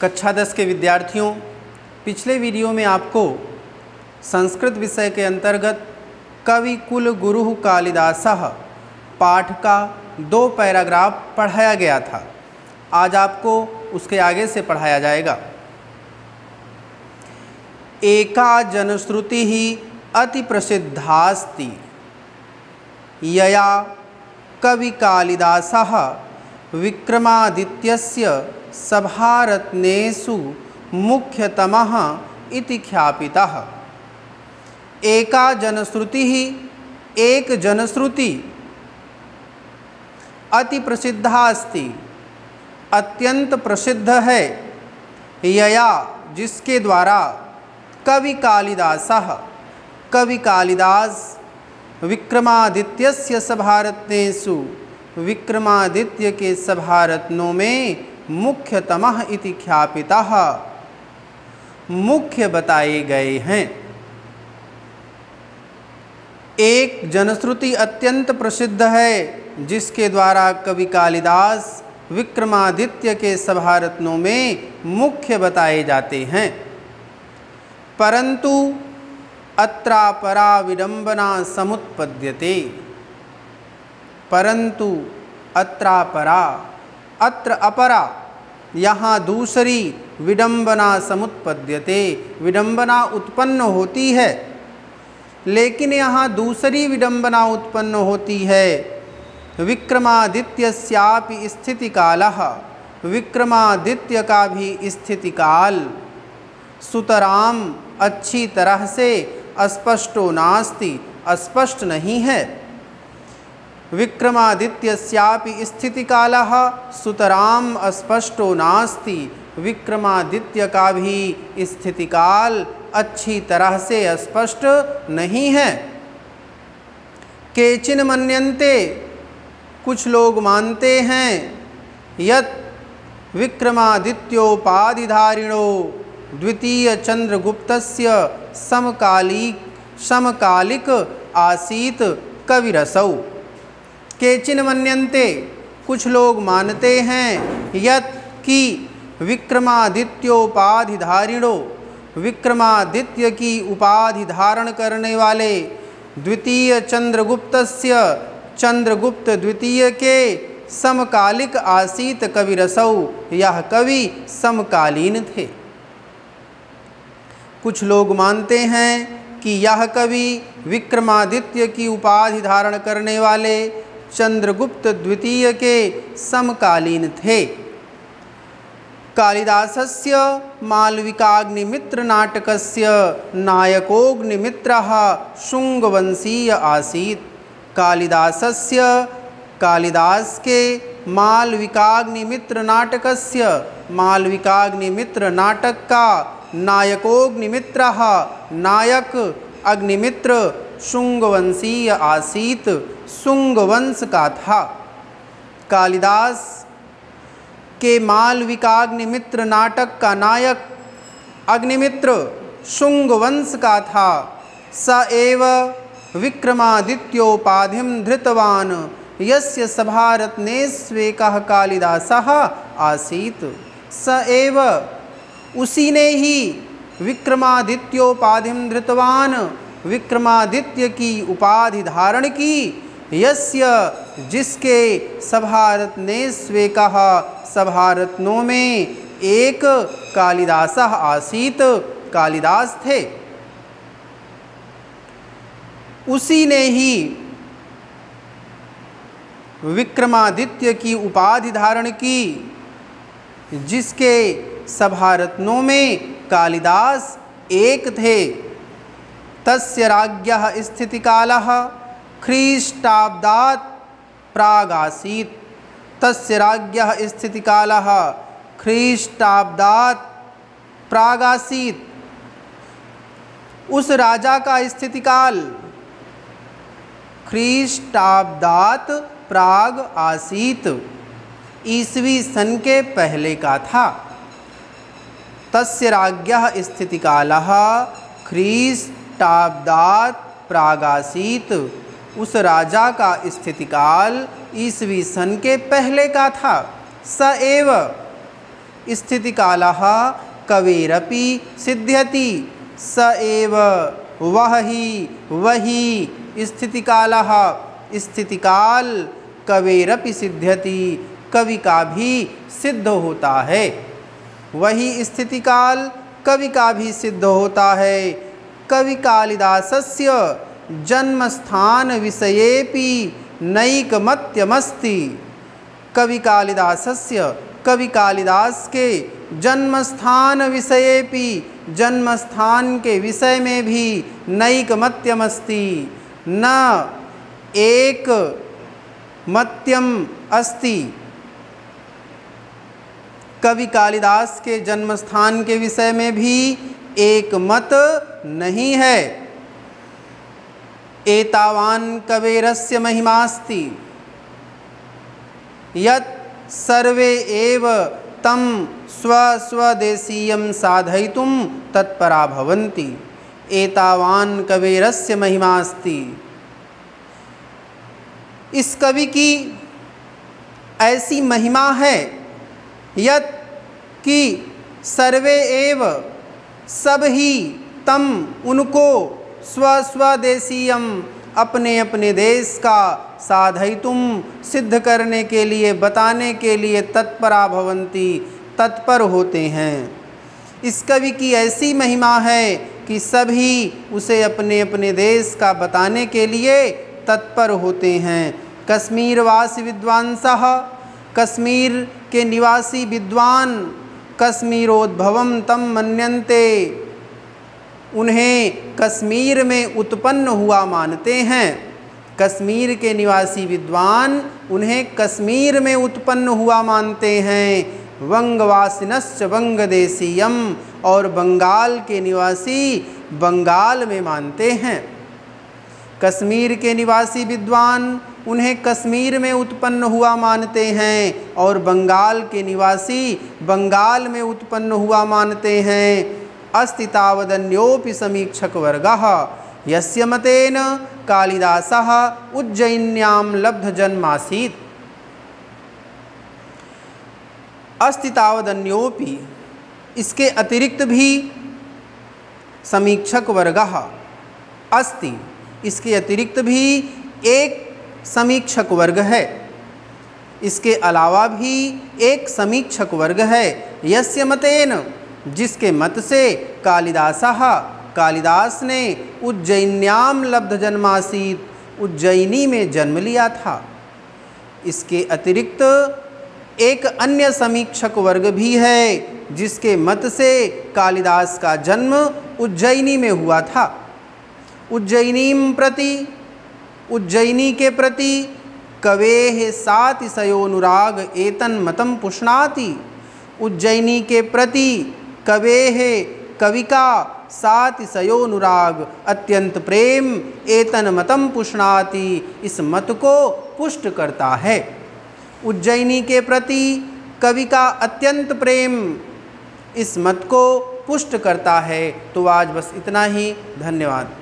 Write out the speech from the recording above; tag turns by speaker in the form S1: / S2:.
S1: कक्षा 10 के विद्यार्थियों, पिछले वीडियो में आपको संस्कृत विषय के अंतर्गत कवि कुल गुरुः कालिदासः पाठ का 2 पैराग्राफ पढ़ाया गया था। आज आपको उसके आगे से पढ़ाया जाएगा। एका जनश्रुति ही अति प्रसिद्धास्ति यया कवि कालिदासः विक्रमादित्यस्य सभारत्नेषु मुख्यतमः इति ख्यापितः। एका जनश्रुति ही, एक जनश्रुति अति प्रसिद्धा अस्ति, अत्यंत प्रसिद्ध है, यया जिसके द्वारा कवि कालिदासः, कवि कालिदास विक्रमादित्यस्य सभारत्नेषु, विक्रमादित्य के सभारत्नों में मुख्यतमः इति ख्यापितः, मुख्य बताए गए हैं। एक जनश्रुति अत्यंत प्रसिद्ध है जिसके द्वारा कवि कालिदास विक्रमादित्य के सभारत्नों में मुख्य बताए जाते हैं। परंतु अत्रापरा विडंबना समुत्पद्यते। परंतु अत्रापरा, अत्र अपरा, यहाँ दूसरी विडंबना समुत्पद्यते, विडंबना उत्पन्न होती है, लेकिन यहाँ दूसरी विडंबना उत्पन्न होती है। विक्रमादित्यस्यापि स्थिति कालः, विक्रमादित्य का भी स्थिति काल सुतराम अच्छी तरह से अस्पष्टो नास्ति, स्पष्ट नहीं है। विक्रमादित्यस्यापि स्थिति कालः सुतराम अस्पष्टो नास्ति, विक्रमादित्य का भी स्थिति काल अच्छी तरह से स्पष्ट नहीं है। केचिन मन्यन्ते, कुछ लोग मानते हैं, यत् विक्रमादित्योपाधिधारिणो द्वितीय चंद्रगुप्तस्य समकालिक आसीत कविरसौ। केचिन मन्यन्ते, कुछ लोग मानते हैं, यत् कि विक्रमादित्योपाधिधारिणो, विक्रमादित्य की उपाधि धारण करने वाले द्वितीय चंद्रगुप्तस्य, चंद्रगुप्त द्वितीय के समकालिक आसीत कविरसौ, यह कवि समकालीन थे। कुछ लोग मानते हैं कि यह कवि विक्रमादित्य की उपाधि धारण करने वाले चंद्रगुप्त द्वितीय के समकालीन थे। कालिदासस्य मालविकाग्निमित्र नाटकस्य नायकोऽग्निमित्रः शुंगवंशीय आसीत्। कालिदासस्य, कालिदास के मालविकाग्निमित्र नाटकस्य, मालविकाग्निमित्र नाटक का नायकोऽग्निमित्रः, नायक अग्निमित्र शुंगवंशीय आसीत, शुंगवंश का था। कालिदास के मालविकाग्निमित्र नाटक का नायक अग्निमित्र शुंगवंश का था। स एव विक्रमादित्योपाधिं धृतवान् यस्य सभारत्नेष्वेकः कालिदासः आसीत्। स एव, उसी ने ही विक्रमादित्योपाधिं धृतवान्, विक्रमादित्य की उपाधि धारण की, यस्य जिसके सभारत्नेष्वेकः, सभारत्नों में एक कालिदासः आसीत, कालिदास थे। उसी ने ही विक्रमादित्य की उपाधि धारण की, जिसके सभारत्नों में कालिदास एक थे। तस्य राज्ञः स्थितिकालः ख्रीष्टाब्दात् प्रागासीत्। तस्य राज्ञः स्थितिकालः ख्रीष्टाब्दात् प्रागासीत्। उस राजा का स्थितिकाल ख्रीष्टाब्दात् प्राग आसीत, ईसवी सन के पहले का था। तस्य राज्ञः स्थितिकालः ख्रीष्टाब्दात् प्रागासीत, उस राजा का स्थितिकाल ईसवी सन के पहले का था। स एव, स्थितिकालः कवेरपि सिद्ध्यति स एव वही स्थितिकालः स्थितिकाल कवेरपि सिद्ध्यति कवि का भी सिद्ध होता है। वही स्थितिकाल कवि का भी सिद्ध होता है। कवि कालिदासस्य जन्मस्थान विषयेपि नैकमत्यमस्ति। कवि कालिदास के जन्मस्थान विषयेपि जन्मस्थान के विषय में भी नैकमत्यमस्ति न एक मत्यम अस्ति। कवि कालिदास के जन्मस्थान के विषय में भी एक मत नहीं है। एतावान कवेरस्य महिमास्ति यत् सर्वे एव तं स्वदेशीयं साधयितुं तत्परा भवन्ति। एतावान कवेरस्य महिमास्ति। इस कवि की ऐसी महिमा है यत् कि सर्वे एव सब ही तम उनको स्वदेशीयम अपने अपने देश का साधयितुम सिद्ध करने के लिए बताने के लिए तत्परा भवन्ति तत्पर होते हैं। इस कवि की ऐसी महिमा है कि सभी उसे अपने अपने देश का बताने के लिए तत्पर होते हैं। कश्मीरवासी विद्वांसः कश्मीर के निवासी विद्वान कश्मीरोद्भवम तम मन्यन्ते उन्हें कश्मीर में उत्पन्न हुआ मानते हैं। कश्मीर के निवासी विद्वान उन्हें कश्मीर में उत्पन्न हुआ मानते हैं। वंगवासिनश्च वंगदेशीयम और बंगाल के निवासी बंगाल में मानते हैं। कश्मीर के निवासी विद्वान उन्हें कश्मीर में उत्पन्न हुआ मानते हैं और बंगाल के निवासी बंगाल में उत्पन्न हुआ मानते हैं। अस्ति तावदन्योपि समीक्षक वर्गः यस्य मतेन कालिदासः उज्जयिन्यां लब्ध जन्मासीत्। अस्ति तावदन्योपि इसके अतिरिक्त भी समीक्षक वर्गः अस्ति इसके अतिरिक्त भी एक समीक्षक वर्ग है। इसके अलावा भी एक समीक्षक वर्ग है। यस्य मतेन जिसके मत से कालिदास ने उज्जयिन्याम लब्ध जन्मासीत् उज्जयिनी में जन्म लिया था। इसके अतिरिक्त एक अन्य समीक्षक वर्ग भी है जिसके मत से कालिदास का जन्म उज्जयिनी में हुआ था। उज्जयिनीं प्रति उज्जयिनी के प्रति कवेः सातिशयोनुराग एतन् मतं पुष्णाति। उज्जयिनी के प्रति कवेः कवि का सातिशयोनुराग अत्यंत प्रेम एतन् मतं पुष्णाति इस मत को पुष्ट करता है। उज्जयिनी के प्रति कवि का अत्यंत प्रेम इस मत को पुष्ट करता है। तो आज बस इतना ही। धन्यवाद।